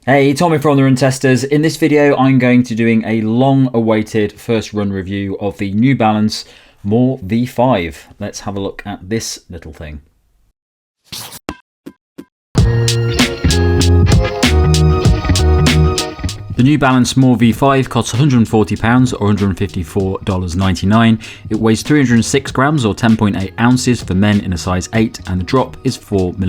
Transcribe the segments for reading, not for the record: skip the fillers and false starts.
Hey, Tommy from the Run Testers. In this video, I'm going to doing a long-awaited first run review of the New Balance More V5. Let's have a look at this little thing. The New Balance More V5 costs £140 or $154.99. It weighs 306 grams or 10.8 ounces for men in a size 8 and the drop is 4mm.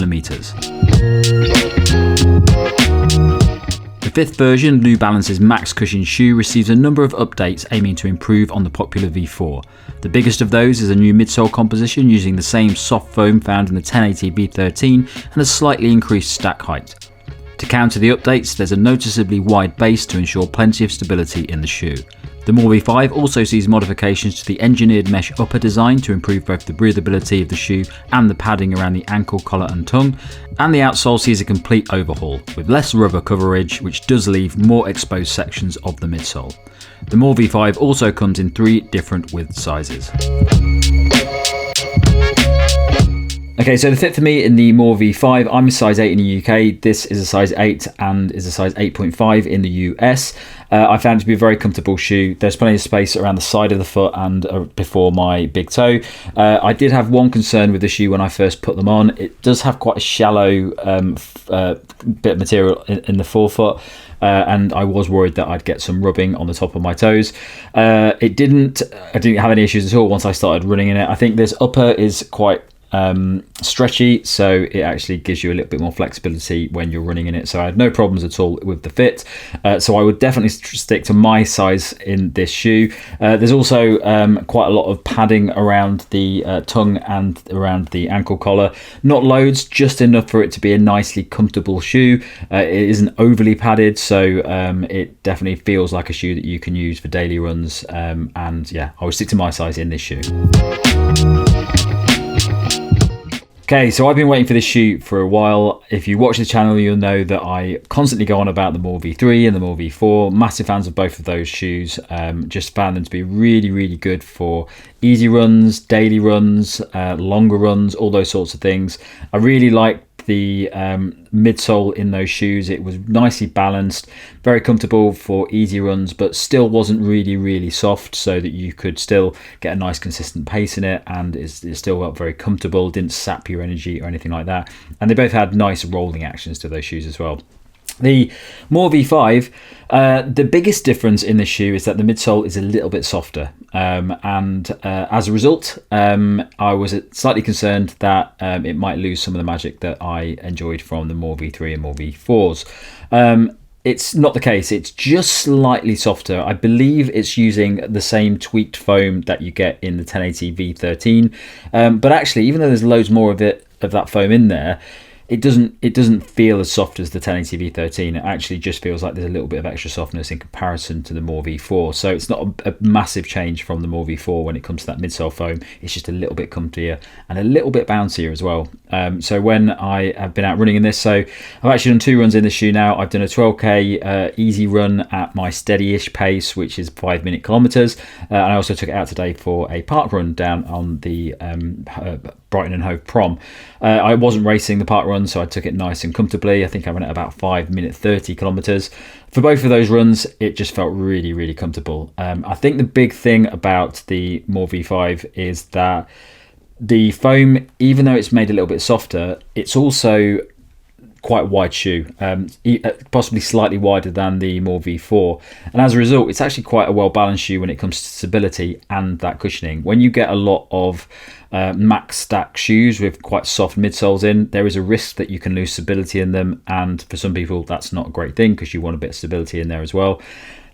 The fifth version, New Balance's Max Cushion shoe, receives a number of updates aiming to improve on the popular V4. The biggest of those is a new midsole composition using the same soft foam found in the 1080 V13 and a slightly increased stack height. To counter the updates, there's a noticeably wide base to ensure plenty of stability in the shoe. The More V5 also sees modifications to the engineered mesh upper design to improve both the breathability of the shoe and the padding around the ankle, collar and tongue, and the outsole sees a complete overhaul, with less rubber coverage which does leave more exposed sections of the midsole. The More V5 also comes in 3 different width sizes. Okay, so the fit for me in the More V5, I'm a size 8 in the UK, this is a size 8 and is a size 8.5 in the US. I found it to be a very comfortable shoe. There's plenty of space around the side of the foot and before my big toe. I did have one concern with the shoe when I first put them on. It does have quite a shallow bit of material in the forefoot. And I was worried that I'd get some rubbing on the top of my toes. I didn't have any issues at all once I started running in it. I think this upper is quite stretchy, so it actually gives you a little bit more flexibility when you're running in it, so I had no problems at all with the fit. So I would definitely stick to my size in this shoe. There's also quite a lot of padding around the tongue and around the ankle collar. Not loads, just enough for it to be a nicely comfortable shoe. It isn't overly padded, so it definitely feels like a shoe that you can use for daily runs, and yeah, I would stick to my size in this shoe. Okay, so I've been waiting for this shoe for a while. If you watch the channel, you'll know that I constantly go on about the More V3 and the More V4. Massive fans of both of those shoes. Just found them to be really, really good for easy runs, daily runs, longer runs, all those sorts of things. I really like the midsole in those shoes. It was nicely balanced, very comfortable for easy runs, but still wasn't really soft, so that you could still get a nice consistent pace in it, and it still felt very comfortable, didn't sap your energy or anything like that. And they both had nice rolling actions to those shoes as well. The More V5, the biggest difference in this shoe is that the midsole is a little bit softer, and as a result, I was slightly concerned that it might lose some of the magic that I enjoyed from the More V3 and More V4s. It's not the case, it's just slightly softer. I believe it's using the same tweaked foam that you get in the 1080 V13, but actually, even though there's loads more of that foam in there, it doesn't feel as soft as the 1080 V13. It actually just feels like there's a little bit of extra softness in comparison to the More V4. So it's not a massive change from the More V4 when it comes to that midsole foam. It's just a little bit comfier and a little bit bouncier as well. So when I have been out running in this, so I've actually done 2 runs in this shoe now. I've done a 12k easy run at my steady-ish pace, which is 5-minute kilometers. And I also took it out today for a park run down on the Brighton and Hove Prom. I wasn't racing the park run, so I took it nice and comfortably. I think I ran at about 5-minute 30 kilometers. For both of those runs, it just felt really comfortable. I think the big thing about the More V5 is that the foam, even though it's made a little bit softer, it's also quite a wide shoe, possibly slightly wider than the More V4, and as a result it's actually quite a well balanced shoe when it comes to stability and that cushioning. When you get a lot of max stack shoes with quite soft midsoles in, there is a risk that you can lose stability in them, and for some people that's not a great thing because you want a bit of stability in there as well.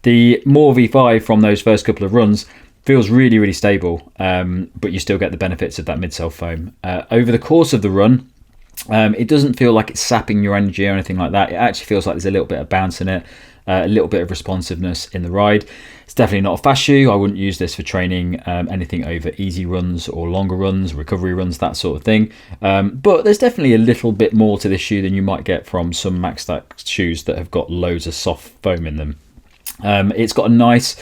The More V5 from those first couple of runs feels really stable, but you still get the benefits of that midsole foam. Over the course of the run, it doesn't feel like it's sapping your energy or anything like that. It actually feels like there's a little bit of bounce in it, a little bit of responsiveness in the ride. It's definitely not a fast shoe. I wouldn't use this for training anything over easy runs or longer runs, recovery runs, that sort of thing. But there's definitely a little bit more to this shoe than you might get from some max stack shoes that have got loads of soft foam in them. It's got a nice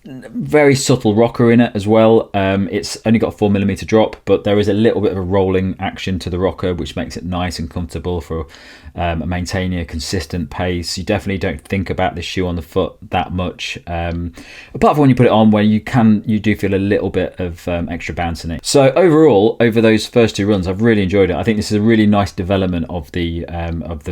very subtle rocker in it as well. It's only got a 4mm drop, but there is a little bit of a rolling action to the rocker, which makes it nice and comfortable for maintaining a consistent pace. You definitely don't think about this shoe on the foot that much, apart from when you put it on, where you do feel a little bit of extra bounce in it. So overall, over those first 2 runs, I've really enjoyed it. I think this is a really nice development of the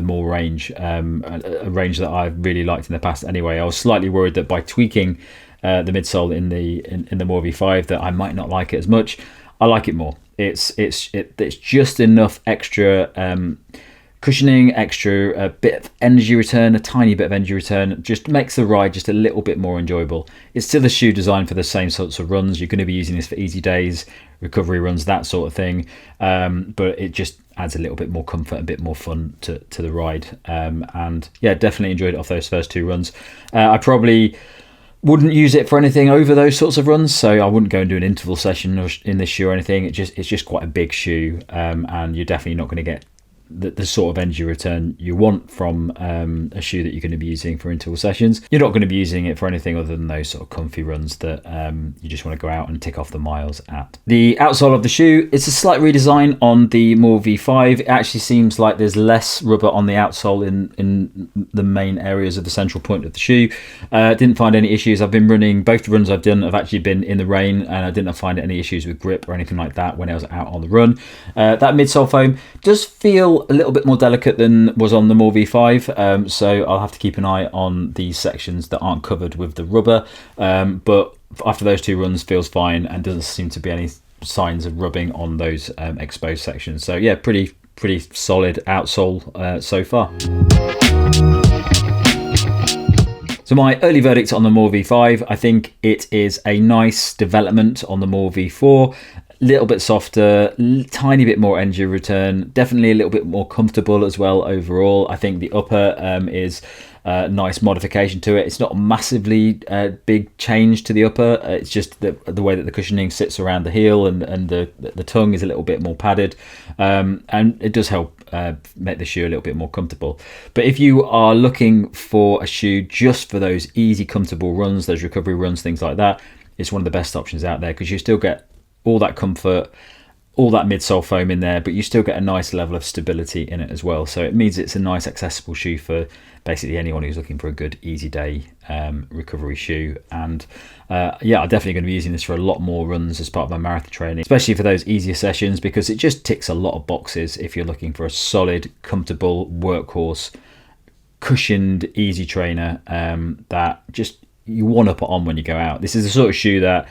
More range, a range that I've really liked in the past. Anyway, I was slightly worried that by tweaking the midsole in the More V5 that I might not like it as much. I like it more. It's just enough extra cushioning, extra bit of energy return, a tiny bit of energy return, just makes the ride just a little bit more enjoyable. It's still a shoe designed for the same sorts of runs. You're going to be using this for easy days, recovery runs, that sort of thing, but it just adds a little bit more comfort, a bit more fun to the ride, and yeah, definitely enjoyed it off those first 2 runs. I probably wouldn't use it for anything over those sorts of runs, so I wouldn't go and do an interval session in this shoe or anything. It's just quite a big shoe, and you're definitely not going to get the sort of energy return you want from a shoe that you're going to be using for interval sessions. You're not going to be using it for anything other than those sort of comfy runs that you just want to go out and tick off the miles at. The outsole of the shoe, it's a slight redesign on the More V5. It actually seems like there's less rubber on the outsole in the main areas of the central point of the shoe. Didn't find any issues. I've been running, both the runs I've done have actually been in the rain, and I didn't find any issues with grip or anything like that when I was out on the run. That midsole foam does feel a little bit more delicate than was on the More V5, so I'll have to keep an eye on these sections that aren't covered with the rubber, but after those 2 runs feels fine and doesn't seem to be any signs of rubbing on those exposed sections. So yeah, pretty solid outsole so far. So my early verdict on the More V5, I think it is a nice development on the More V4. Little bit softer, tiny bit more energy return, definitely a little bit more comfortable as well overall. I think the upper is a nice modification to it. It's not a massively big change to the upper. It's just the way that the cushioning sits around the heel, and the tongue is a little bit more padded, and it does help make the shoe a little bit more comfortable. But if you are looking for a shoe just for those easy, comfortable runs, those recovery runs, things like that, it's one of the best options out there, because you still get all that comfort, all that midsole foam in there, but you still get a nice level of stability in it as well. So it means it's a nice accessible shoe for basically anyone who's looking for a good easy day recovery shoe. And yeah, I'm definitely going to be using this for a lot more runs as part of my marathon training, especially for those easier sessions, because it just ticks a lot of boxes if you're looking for a solid, comfortable workhorse, cushioned, easy trainer that just you want to put on when you go out. This is the sort of shoe that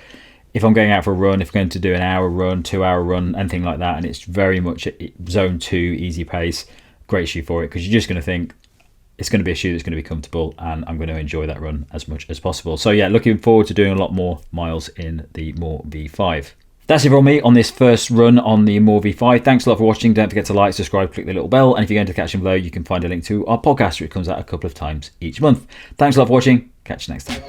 if I'm going out for a run, if I'm going to do an hour run, 2 hour run, anything like that, and it's very much zone 2, easy pace, great shoe for it, because you're just going to think it's going to be a shoe that's going to be comfortable, and I'm going to enjoy that run as much as possible. So yeah, looking forward to doing a lot more miles in the More V5. That's it from me on this first run on the More V5. Thanks a lot for watching. Don't forget to like, subscribe, click the little bell, and if you go into the caption below, you can find a link to our podcast, which comes out a couple of times each month. Thanks a lot for watching. Catch you next time.